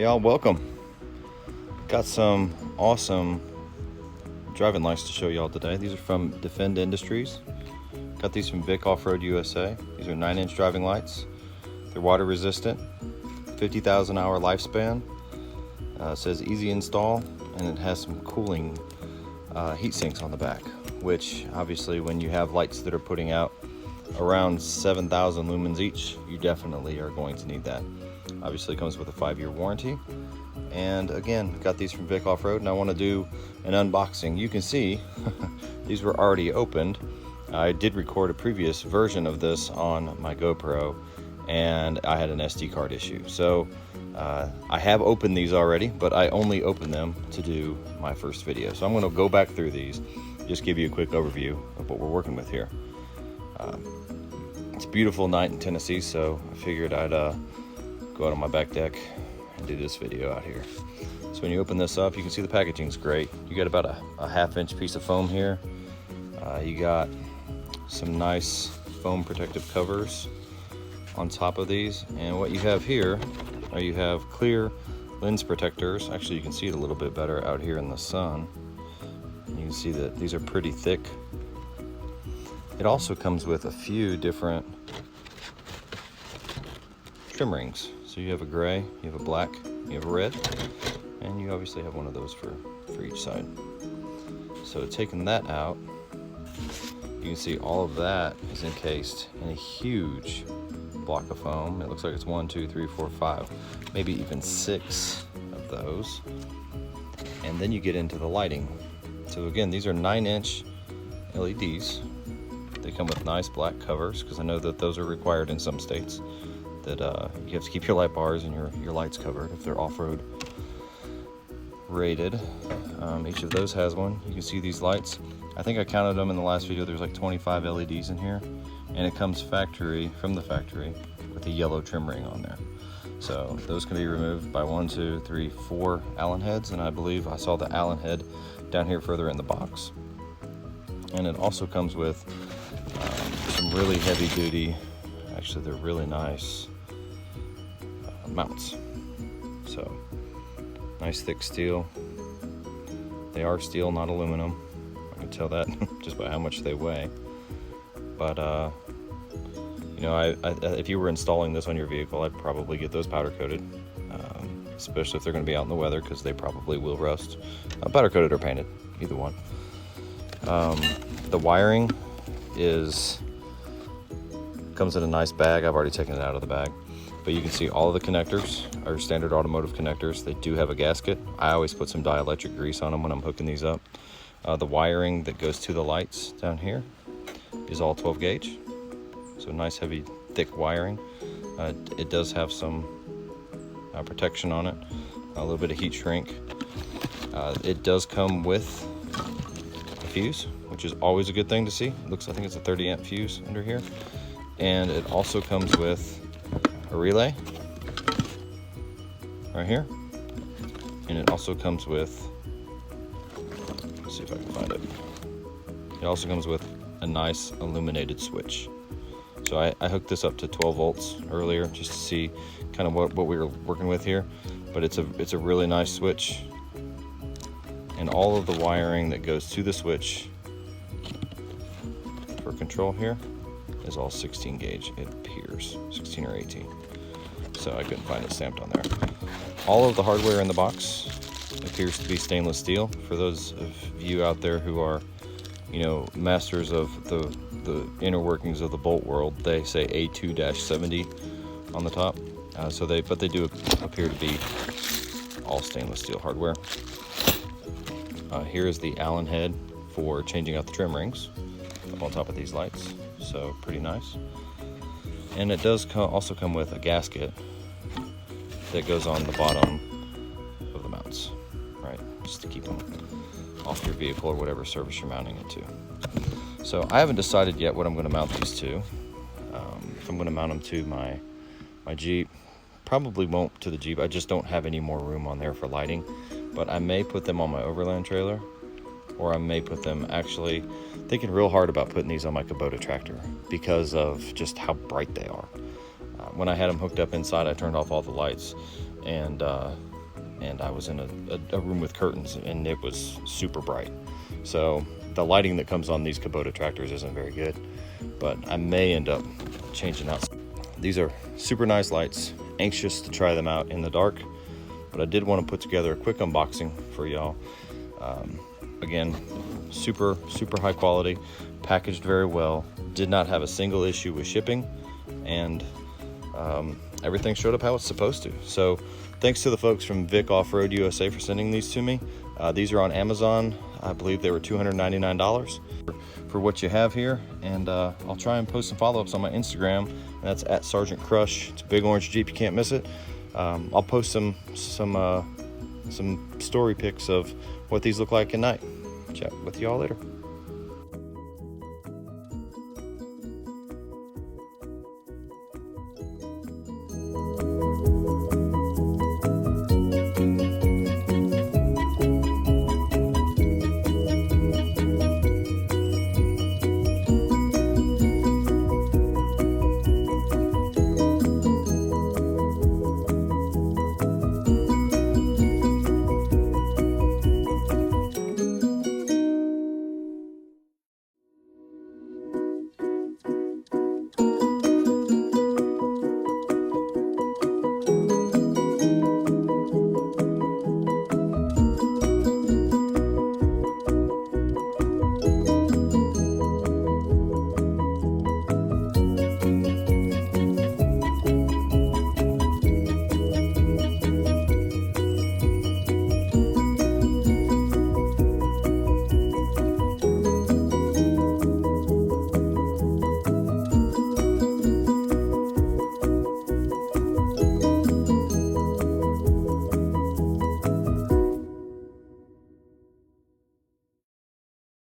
y'all, welcome. Got some awesome driving lights to show y'all today. These are from Defend Industries. Got these from VicOffroadUSA. These are 9-inch driving lights. They're water resistant, 50,000 hour lifespan. It says easy install, and it has some cooling heat sinks on the back, which obviously when you have lights that are putting out around 7,000 lumens each, you definitely are going to need that. Obviously it comes with a 5-year warranty. And again, got these from Vic Off-Road, and I want to do an unboxing. You can see these were already opened. I did record a previous version of this on my GoPro, and I had an SD card issue. So I have opened these already, but I only opened them to do my first video. So I'm going to go back through these, just give you a quick overview of what we're working with here. It's a beautiful night in Tennessee, so I figured I'd go out on my back deck and do this video out here. So when you open this up, you can see the packaging's great. You got about a 1/2-inch piece of foam here. You got some nice foam protective covers on top of these, and what you have here are you have clear lens protectors. Actually, you can see it a little bit better out here in the sun. You can see that these are pretty thick. It also comes with a few different trim rings. So you have a gray, you have a black, you have a red, and you obviously have one of those for each side. So taking that out, you can see all of that is encased in a huge block of foam. It looks like it's 1, 2, 3, 4, 5, maybe even 6 of those. And then you get into the lighting. So again, these are 9-inch LEDs. They come with nice black covers, because I know that those are required in some states, that you have to keep your light bars and your lights covered if they're off-road rated. Each of those has one. You can see these lights. I think I counted them in the last video. There's like 25 LEDs in here, and it comes from the factory with a yellow trim ring on there. So those can be removed by 1, 2, 3, 4 Allen heads, and I believe I saw the Allen head down here further in the box. And it also comes with some really heavy duty, actually they're really nice mounts. So nice thick steel. They are steel, not aluminum. I can tell that just by how much they weigh. But you know, if you were installing this on your vehicle, I'd probably get those powder coated, especially if they're going to be out in the weather, because they probably will rust. Powder coated or painted, either one. The wiring comes in a nice bag. I've already taken it out of the bag, but you can see all of the connectors are standard automotive connectors. They do have a gasket. I always put some dielectric grease on them when I'm hooking these up. The wiring that goes to the lights down here is all 12 gauge. So nice heavy thick wiring. It does have some protection on it, a little bit of heat shrink. It does come with a fuse, which is always a good thing to see. I think it's a 30 amp fuse under here. And it also comes with a relay right here. And it also comes with, let's see if I can find it. It also comes with a nice illuminated switch. So I hooked this up to 12 volts earlier just to see kind of what we were working with here. But it's a really nice switch. And all of the wiring that goes to the switch for control here is all 16 gauge. It appears 16 or 18. So I couldn't find it stamped on there. All of the hardware in the box appears to be stainless steel. For those of you out there who are, you know, masters of the inner workings of the bolt world, they say A2-70 on the top. But they do appear to be all stainless steel hardware. Here is the Allen head for changing out the trim rings up on top of these lights. So pretty nice. And it does also come with a gasket that goes on the bottom of the mounts, right? Just to keep them off your vehicle or whatever service you're mounting it to. So I haven't decided yet what I'm going to mount these to. If I'm going to mount them to my Jeep, probably won't to the Jeep. I just don't have any more room on there for lighting. But I may put them on my overland trailer, or I may put them, actually thinking real hard about putting these on my Kubota tractor because of just how bright they are. When I had them hooked up inside, I turned off all the lights, and and I was in a room with curtains, and it was super bright. So the lighting that comes on these Kubota tractors isn't very good, but I may end up changing out. These are super nice lights. Anxious to try them out in the dark, but I did want to put together a quick unboxing for y'all. Again, super high quality, packaged very well, did not have a single issue with shipping, and everything showed up how it's supposed to. So thanks to the folks from VicOffroadUSA for sending these to me. These are on Amazon. I believe they were $299 for what you have here, and I'll try and post some follow-ups on my Instagram. That's at Sergeant Crush. It's a big orange Jeep, you can't miss it. I'll post some story pics of what these look like at night. Chat with y'all later.